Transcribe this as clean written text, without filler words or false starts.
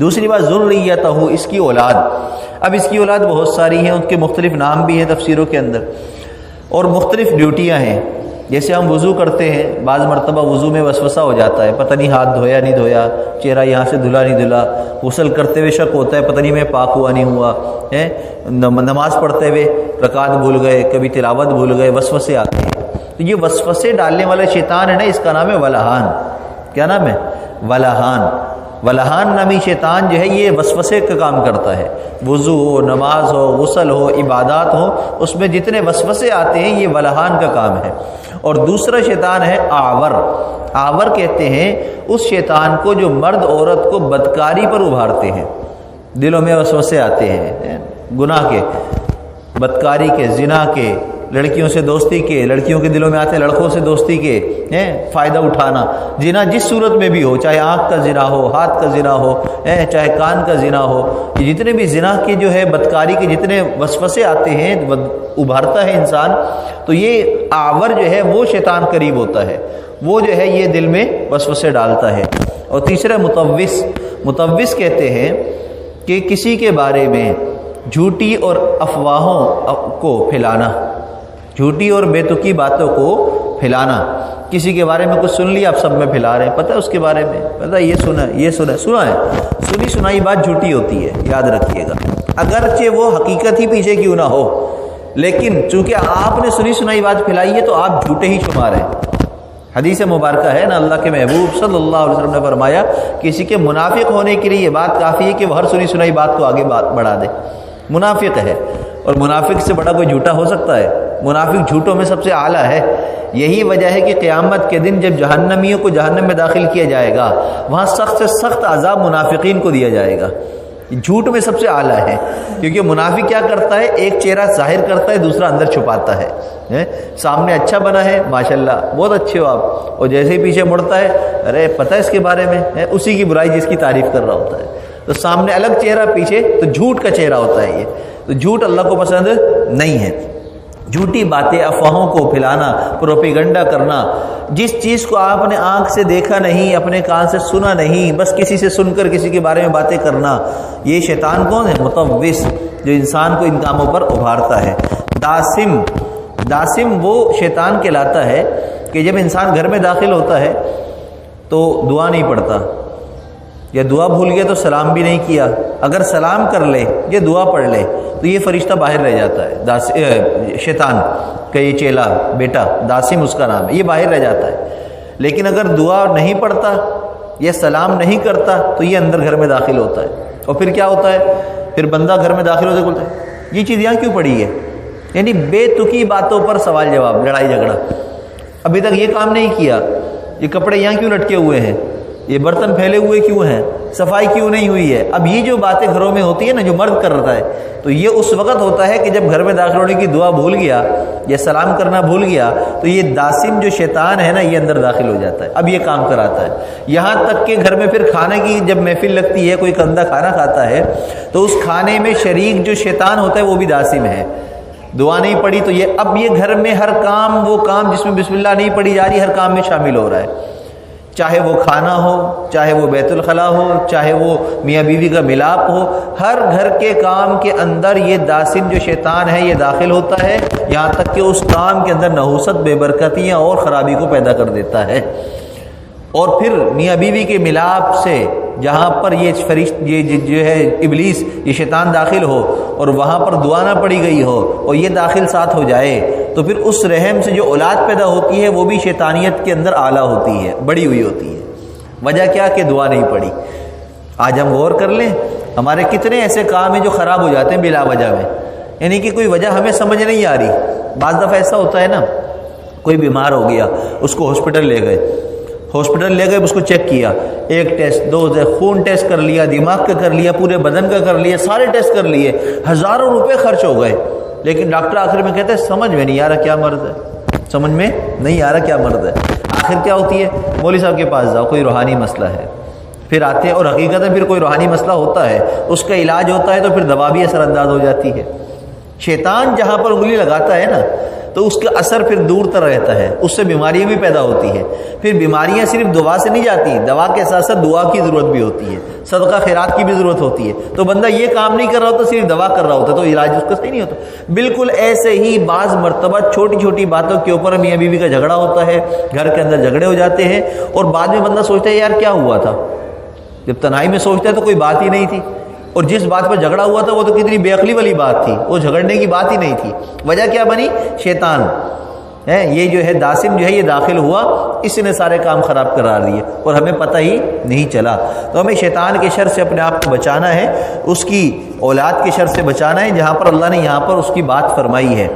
دوسری بات ذریتہ، اس کی اولاد۔ اب اس کی اولاد بہت ساری ہیں، ان کے مختلف نام بھی ہیں تفسیروں کے اندر، اور مختلف ڈیوٹیاں ہیں۔ جیسے ہم وضو کرتے ہیں، بعض مرتبہ وضو میں وسوسہ ہو جاتا ہے، پتہ نہیں ہاتھ دھویا نہیں دھویا، چہرہ یہاں سے دھلا نہیں دھلا، غسل کرتے ہوئے شک ہوتا ہے پتہ نہیں میں پاک ہوا نہیں ہوا ہے، نماز پڑھتے ہوئے رکعت بھول گئے، کبھی تلاوت بھول گئے، وسوسے آتے ہیں۔ تو یہ وسوسے ڈالنے والا شیطان ہے نا، اس کا نام ہے ولہان۔ کیا نام ہے؟ ولہان۔ ولہان نامی شیطان جو ہے یہ وسوسے کا کام کرتا ہے۔ وضو ہو، نماز ہو، غسل ہو، عبادات ہو، اس میں جتنے وسوسے آتے ہیں یہ ولہان کا کام ہے۔ اور دوسرا شیطان ہے آور۔ آور کہتے ہیں اس شیطان کو جو مرد عورت کو بدکاری پر ابھارتے ہیں، دلوں میں وسوسے آتے ہیں گناہ کے، بدکاری کے، زنا کے، لڑکیوں سے دوستی کے، لڑکیوں کے دلوں میں آتے ہیں لڑکوں سے دوستی کے، فائدہ اٹھانا، زنا جس صورت میں بھی ہو، چاہے آنکھ کا زنا ہو، ہاتھ کا زنا ہو، چاہے کان کا زنا ہو، یہ جتنے بھی زنا کے جو ہے بدکاری کے جتنے وسوسے آتے ہیں ابھارتا ہے انسان، تو یہ آور جو ہے وہ شیطان قریب ہوتا ہے، وہ جو ہے یہ دل میں وسوسے ڈالتا ہے۔ اور تیسرا متوس۔ متوس کہتے ہیں کہ کسی کے بارے میں جھوٹی اور افواہوں کو پھیلانا، جھوٹی اور بے تکی باتوں کو پھیلانا۔ کسی کے بارے میں کچھ سن لیا، آپ سب میں پھیلا رہے ہیں، پتہ ہے اس کے بارے میں، پتہ ہے یہ سنا ہے، یہ سنا ہے۔ سنی سنائی بات جھوٹی ہوتی ہے، یاد رکھیے گا، اگرچہ وہ حقیقت ہی پیچھے کیوں نہ ہو، لیکن چونکہ آپ نے سنی سنائی بات پھیلائی ہے تو آپ جھوٹے ہی شمار ہیں۔ حدیث مبارکہ ہے نا، اللہ کے محبوب صلی اللہ علیہ وسلم نے فرمایا کسی کے منافق ہونے کے لیے یہ بات کافی ہے کہ وہ ہر سنی سنائی بات کو آگے بڑھا دے، منافق ہے۔ اور منافق سے بڑا کوئی جھوٹا ہو سکتا ہے؟ منافق جھوٹوں میں سب سے اعلیٰ ہے۔ یہی وجہ ہے کہ قیامت کے دن جب جہنمیوں کو جہنم میں داخل کیا جائے گا، وہاں سخت سے سخت عذاب منافقین کو دیا جائے گا۔ جھوٹ میں سب سے اعلیٰ ہے، کیونکہ منافق کیا کرتا ہے؟ ایک چہرہ ظاہر کرتا ہے، دوسرا اندر چھپاتا ہے۔ سامنے اچھا بنا ہے، ماشاءاللہ بہت اچھے ہو آپ، اور جیسے ہی پیچھے مڑتا ہے، ارے پتہ ہے اس کے بارے میں، اسی کی برائی جس کی تعریف کر رہا ہوتا ہے۔ تو سامنے الگ چہرہ، پیچھے تو جھوٹ کا چہرہ ہوتا ہے۔ یہ تو جھوٹ اللہ کو پسند نہیں ہے۔ جھوٹی باتیں، افواہوں کو پھیلانا، پروپیگنڈا کرنا، جس چیز کو آپ نے آنکھ سے دیکھا نہیں، اپنے کان سے سنا نہیں، بس کسی سے سن کر کسی کے بارے میں باتیں کرنا، یہ شیطان کون ہے؟ متوس، جو انسان کو ان کاموں پر ابھارتا ہے۔ داسم۔ داسم وہ شیطان کہلاتا ہے کہ جب انسان گھر میں داخل ہوتا ہے تو دعا نہیں پڑھتا، یا دعا بھول گیا تو سلام بھی نہیں کیا، اگر سلام کر لے یا دعا پڑھ لے تو یہ فرشتہ باہر رہ جاتا ہے، شیطان کا یہ چیلا بیٹا داسم اس کا نام ہے، یہ باہر رہ جاتا ہے۔ لیکن اگر دعا نہیں پڑھتا یا سلام نہیں کرتا تو یہ اندر گھر میں داخل ہوتا ہے۔ اور پھر کیا ہوتا ہے؟ پھر بندہ گھر میں داخل ہوتے بولتا ہے یہ چیز یہاں کیوں پڑی ہے؟ یعنی بے تکی باتوں پر سوال جواب، لڑائی جھگڑا، ابھی تک یہ کام نہیں کیا، یہ کپڑے یہاں کیوں لٹکے ہوئے ہیں، یہ برتن پھیلے ہوئے کیوں ہیں، صفائی کیوں نہیں ہوئی ہے۔ اب یہ جو باتیں گھروں میں ہوتی ہے نا، جو مرد کر رہا ہے، تو یہ اس وقت ہوتا ہے کہ جب گھر میں داخل ہونے کی دعا بھول گیا یا سلام کرنا بھول گیا، تو یہ داسم جو شیطان ہے نا، یہ اندر داخل ہو جاتا ہے، اب یہ کام کراتا ہے۔ یہاں تک کہ گھر میں پھر کھانے کی جب محفل لگتی ہے، کوئی گندا کھانا کھاتا ہے تو اس کھانے میں شریک جو شیطان ہوتا ہے وہ بھی داسم ہے۔ دعا نہیں پڑھی تو یہ اب یہ گھر میں ہر کام، وہ کام جس میں بسم اللہ نہیں پڑھی جا رہی، ہر کام میں شامل ہو رہا ہے، چاہے وہ کھانا ہو، چاہے وہ بیت الخلا ہو، چاہے وہ میاں بیوی کا ملاپ ہو، ہر گھر کے کام کے اندر یہ داسم جو شیطان ہے یہ داخل ہوتا ہے، یہاں تک کہ اس کام کے اندر نحوست، بے برکتیاں اور خرابی کو پیدا کر دیتا ہے۔ اور پھر میاں بیوی کے ملاپ سے جہاں پر یہ جو ہے ابلیس، یہ شیطان داخل ہو اور وہاں پر دعا نہ پڑھی گئی ہو اور یہ داخل ساتھ ہو جائے، تو پھر اس رحم سے جو اولاد پیدا ہوتی ہے وہ بھی شیطانیت کے اندر اعلیٰ ہوتی ہے، بڑی ہوئی ہوتی ہے۔ وجہ کیا کہ دعا نہیں پڑھی۔ آج ہم غور کر لیں، ہمارے کتنے ایسے کام ہیں جو خراب ہو جاتے ہیں بلا وجہ میں، یعنی کہ کوئی وجہ ہمیں سمجھ نہیں آ رہی۔ بعض دفعہ ایسا ہوتا ہے نا، کوئی بیمار ہو گیا، اس کو ہاسپٹل لے گئے، اس کو چیک کیا، ایک ٹیسٹ، دو خون ٹیسٹ کر لیا، دماغ کا کر لیا، پورے بدن کا کر لیا، سارے ٹیسٹ کر لیے، ہزاروں روپے خرچ ہو گئے، لیکن ڈاکٹر آخر میں کہتے ہیں سمجھ میں نہیں آ رہا کیا مرض ہے، سمجھ میں نہیں آ رہا کیا مرض ہے۔ آخر کیا ہوتی ہے؟ مولوی صاحب کے پاس جاؤ، کوئی روحانی مسئلہ ہے، پھر آتے ہیں اور حقیقت میں پھر کوئی روحانی مسئلہ ہوتا ہے، اس کا علاج ہوتا ہے تو پھر دوا بھی اثر انداز ہو جاتی ہے۔ شیطان جہاں پر انگلی لگاتا ہے نا، تو اس کا اثر پھر دور تر رہتا ہے، اس سے بیماریاں بھی پیدا ہوتی ہے۔ پھر بیماریاں صرف دوا سے نہیں جاتی، دوا کے ساتھ ساتھ دعا کی ضرورت بھی ہوتی ہے، صدقہ خیرات کی بھی ضرورت ہوتی ہے۔ تو بندہ یہ کام نہیں کر رہا ہوتا، صرف دوا کر رہا ہوتا تو علاج اس کا صحیح نہیں ہوتا۔ بالکل ایسے ہی بعض مرتبہ چھوٹی چھوٹی باتوں کے اوپر میاں بیوی کا جھگڑا ہوتا ہے، گھر کے اندر جھگڑے ہو جاتے ہیں، اور بعد میں بندہ سوچتا ہے یار کیا ہوا تھا، جب تنہائی میں سوچتا ہے تو کوئی بات ہی نہیں تھی، اور جس بات پر جھگڑا ہوا تھا وہ تو کتنی بے عقلی والی بات تھی، وہ جھگڑنے کی بات ہی نہیں تھی۔ وجہ کیا بنی؟ شیطان ہے، یہ جو ہے داسم جو ہے یہ داخل ہوا، اس نے سارے کام خراب کرا دیے اور ہمیں پتہ ہی نہیں چلا۔ تو ہمیں شیطان کے شر سے اپنے آپ کو بچانا ہے، اس کی اولاد کے شر سے بچانا ہے، جہاں پر اللہ نے یہاں پر اس کی بات فرمائی ہے۔